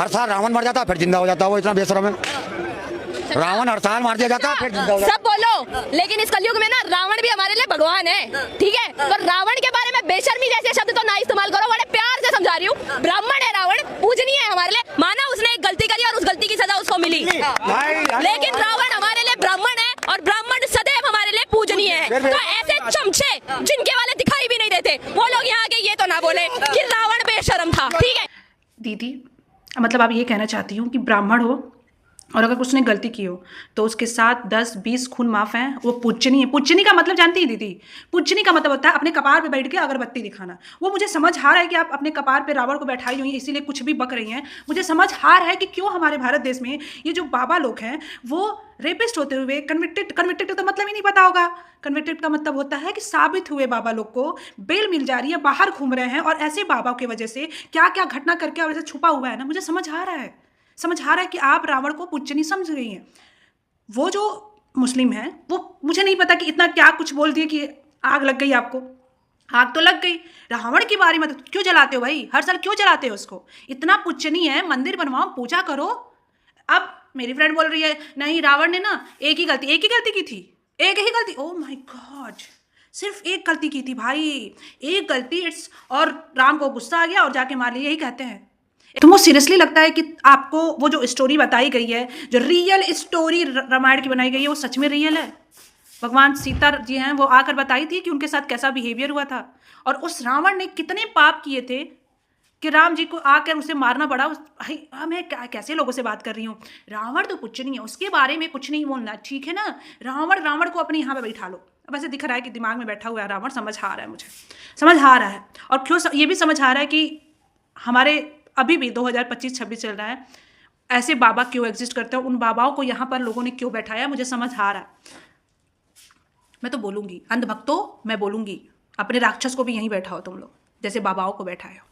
हर साल रावण मर जाता फिर जिंदा हो जाता, वो इतना बेशरम है। रावण हर साल मार दिया जाता फिर जिंदा हो जाता। सब बोलो, लेकिन इस कलयुग में ना रावण भी हमारे लिए भगवान है, ठीक है। तो रावण के बारे में बेशर्मी जैसे शब्द तो ना इस्तेमाल करो, बड़े प्यार से समझा रही हूँ। ब्राह्मण है रावण, पूजनीय है हमारे लिए। माना उसने एक गलती करी और उस गलती की सजा उसको मिली, लेकिन रावण हमारे लिए ब्राह्मण है और ब्राह्मण सदैव हमारे लिए पूजनीय है। तो ऐसे चमचे जिनके वाले दिखाई भी नहीं देते, वो लोग यहाँ आके ये तो ना बोले कि रावण बेशर्म था, ठीक है। दीदी मतलब आप ये कहना चाहती हूँ कि ब्राह्मण हो और अगर उसने गलती की हो तो उसके साथ 10-20 खून माफ हैं, वो पूजनी है। पूजनी का मतलब जानती है दीदी? पूजनी का मतलब होता है अपने कपार पे बैठ के अगरबत्ती दिखाना। वो मुझे समझ आ रहा है कि आप अपने कपार पे रावण को बैठाई हुई हैं, इसीलिए कुछ भी बक रही हैं। मुझे समझ आ रहा है कि क्यों हमारे भारत देश में ये जो बाबा लोग हैं वो रेपिस्ट होते हुए कन्विक्टेड तो मतलब ही नहीं पता होगा। कन्विक्टेड का मतलब होता है कि साबित हुए बाबा लोग को बेल मिल जा रही है, बाहर घूम रहे हैं, और ऐसे बाबा की वजह से क्या क्या घटना करके और ऐसे छुपा हुआ है ना। मुझे समझ आ रहा है कि आप रावण को पूजनी समझ गई हैं। वो जो मुस्लिम हैं वो मुझे नहीं पता कि इतना क्या कुछ बोल दिए कि आग लग गई आपको। आग तो लग गई, रावण की बारी में तो क्यों जलाते हो भाई? हर साल क्यों जलाते हो उसको? इतना पूजनीय है, मंदिर बनवाओ, पूजा करो। अब मेरी फ्रेंड बोल रही है नहीं रावण ने ना एक ही गलती की थी, एक ही गलती। ओह माय गॉड, सिर्फ एक गलती की थी भाई, एक गलती और राम को गुस्सा आ गया और जाके मार लिया, यही कहते हैं। तुमको सीरियसली लगता है कि आपको वो जो स्टोरी बताई गई है, जो रियल स्टोरी रामायण की बनाई गई है, वो सच में रियल है? भगवान सीता जी हैं, वो आकर बताई थी कि उनके साथ कैसा बिहेवियर हुआ था, और उस रावण ने कितने पाप किए थे कि राम जी को आकर उसे मारना पड़ा। भाई मैं कैसे लोगों से बात कर रही हूँ। रावण तो कुछ नहीं है, उसके बारे में कुछ नहीं बोलना, ठीक है ना। रावण को अपने यहाँ पे बैठा लो। अब ऐसे दिख रहा है कि दिमाग में बैठा हुआ है रावण, समझ आ रहा है, मुझे समझ आ रहा है। और क्यों ये भी समझ आ रहा है कि हमारे अभी भी 2025-26 चल रहा है, ऐसे बाबा क्यों एग्जिस्ट करते हैं, उन बाबाओं को यहाँ पर लोगों ने क्यों बैठाया, मुझे समझ आ रहा है। मैं तो बोलूँगी अंधभक्तों, मैं बोलूँगी अपने राक्षस को भी यहीं बैठाओ तुम लोग, जैसे बाबाओं को बैठाए हो।